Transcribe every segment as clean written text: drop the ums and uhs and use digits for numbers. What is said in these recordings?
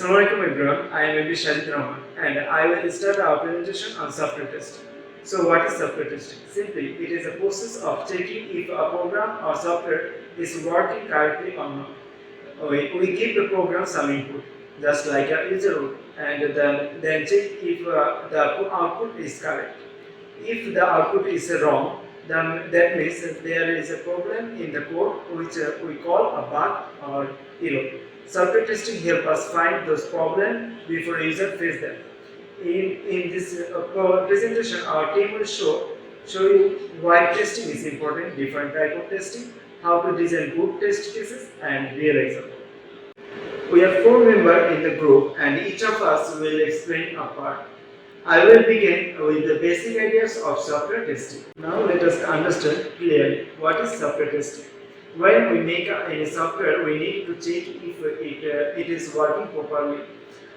Assalamualaikum everyone, I am MD Shahid Rahman and I will start our presentation on software testing. So what is software testing? Simply, it is a process of checking if a program or software is working correctly or not. We give the program some input, just like a user would, and then check if the output is correct. If the output is wrong, then that means that there is a problem in the code which we call a bug or error. Software testing helps us find those problems before user face them. In this presentation, our team will show you why testing is important, different type of testing, how to design good test cases, and real example. We have 4 members in the group, and each of us will explain a part. I will begin with the basic ideas of software testing. Now let us understand clearly what is software testing. When we make any software, we need to check if it is working properly.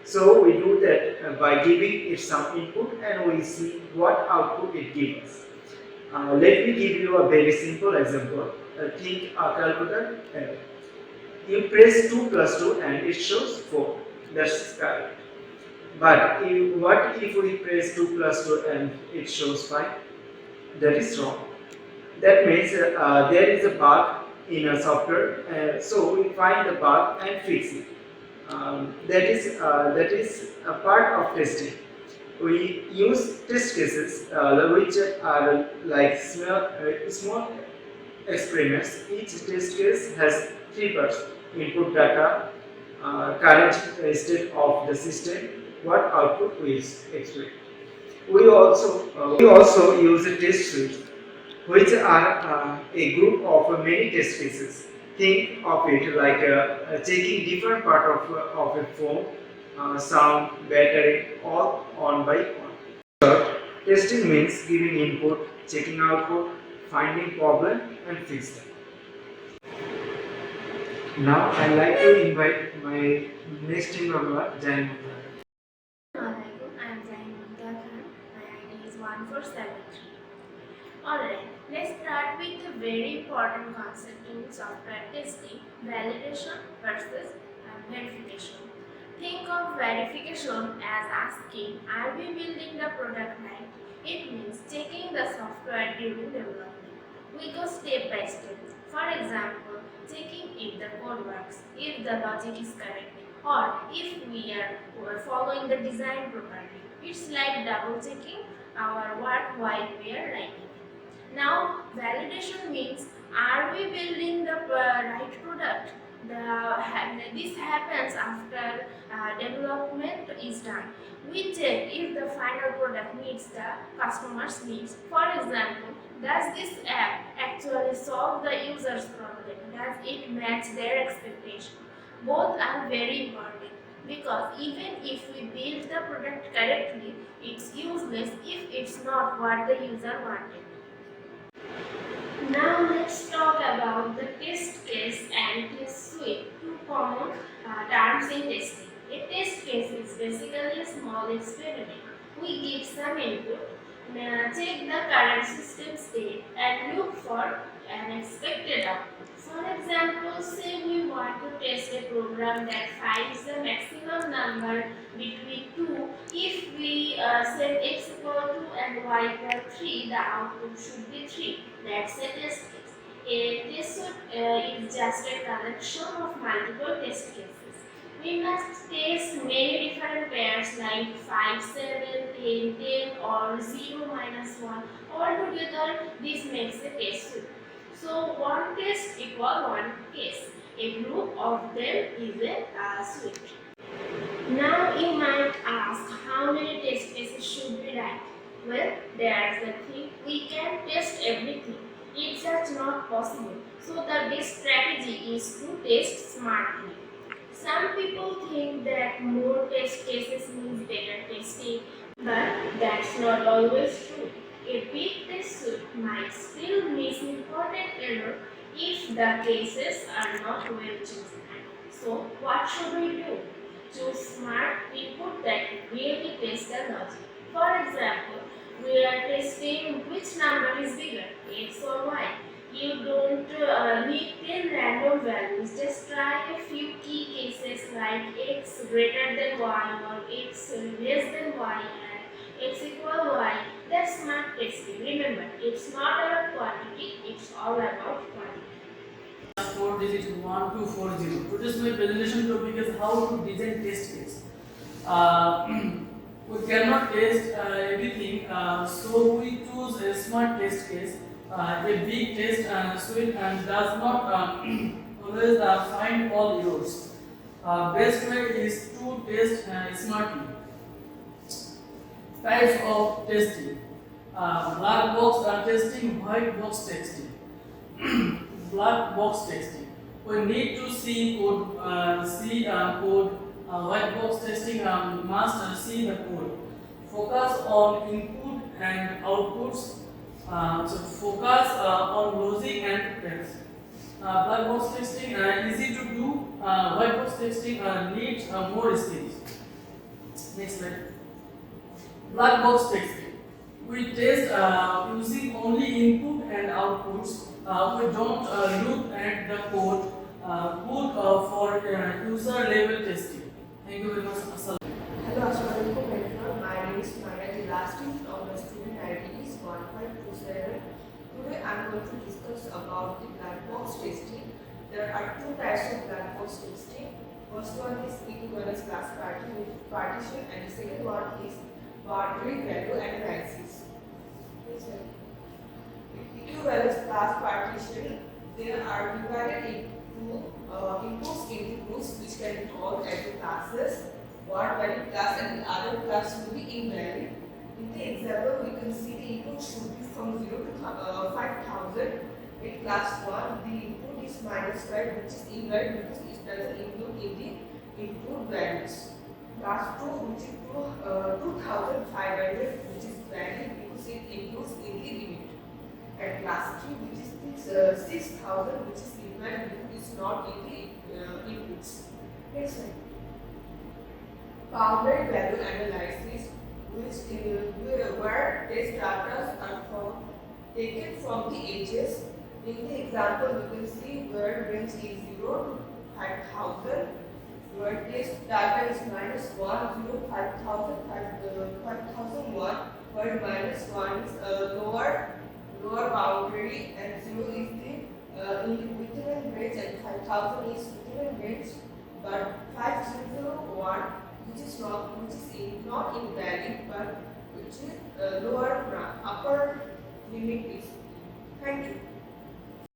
So we do that by giving it some input and we see what output it gives us. Let me give you a very simple example. Think a calculator. You press 2 plus 2 and it shows 4. That's correct. But what if we press 2 plus 2 and it shows 5? That is wrong. That means there is a bug in a software, so we find the bug and fix it. That is a part of testing. We use test cases which are like small experiments. Each test case has 3 parts: input data, current state of the system, what output we expect. We also use a test suite, which are a group of many test cases. Think of it like checking different part of a phone, sound, battery, all on by one. But testing means giving input, checking output, finding problem, and fix them. Now I'd like to invite my next team member, Jain Mutha. Assalamualaikum, I am Zain Mumtaz Khan. My ID is 1473. Alright, let's start with a very important concept in software testing: validation versus verification. Think of verification as asking, are we building the product right? It means checking the software during development. We go step by step. For example, checking if the code works, if the logic is correct, or if we are following the design properly. It's like double checking our work while we are writing. Now, validation means, are we building the right product? This happens after development is done. We check if the final product meets the customer's needs. For example, does this app actually solve the user's problem? Does it match their expectation? Both are very important, because even if we build the product correctly, it's useless if it's not what the user wanted. Now let's talk about the test case and test suite, two common terms in testing. A test case is basically a small experiment. We give some input, check the current system state, and look for an expected output. For example, say we want to test a program that finds the maximum number between 2. If we set x equal to and y equal 3, the output should be 3. That's a test case. A test is just a collection of multiple test cases. We must test many different pairs like 5, 7, 10, 10 or 0, minus 1. Altogether, this makes a test suite. So, one test equal one case. A group of them is a suite. Now you might ask, how many test cases should we write? Well, there's the thing, we can test everything. It's just not possible. So the best strategy is to test smartly. Some people think that more test cases means better testing, but that's not always true. A big test suite might still miss important error if the cases are not well chosen. So what should we do? Choose smart input that really test the logic. For example, we are testing which number is bigger, x or y. You don't need 10 random values. Just try a few key cases like x greater than y or x less than y and x equal y. That's smart testing. Remember, it's not about quantity, it's all about quality. 4-digit 1240. Today's my presentation topic is how to design test case. Uh, we cannot test everything, so we choose a smart test case. A big test suite and does not always find all errors. Best way is to test smartly. Types of testing: black box testing, white box testing. Black box testing. We need to see code, white box testing must see the code. Focus on input and outputs. So focus on logic and text. Black box testing easy to do. White box testing needs more skills. Next slide. Black box testing. We test using only input and outputs. We don't look at the code. Good for user level testing. Thank you very much. Hello, Assalamualaikum everyone. My name is Maya Gilasti from the student ID is 1527. Today I am going to discuss about the black box testing. There are two types of black box testing. First one is equivalence class partition and the second one is boundary value analysis. Equivalence class partition, there are divided into inputs into groups which can be called as classes. One valid class and the other class will be invalid. In the example, we can see the input should be from 0 to 5000. In class 1, the input is -5, which is invalid because it doesn't include in the input values. Class 2, which is 2500, which is valid because it includes in the limit. And class 3, which is 6000, which is invalid because it is not in the inputs. Next slide. Boundary value analysis, where test data are taken from the edges. In the example, you can see where range is 0 to 5000, where test data is -1, 0, 5000, 5001, where -1 is lower boundary and 0 is the within range and 5000 is within range, but 5001 which is not invalid but which is lower upper limit is. Thank you.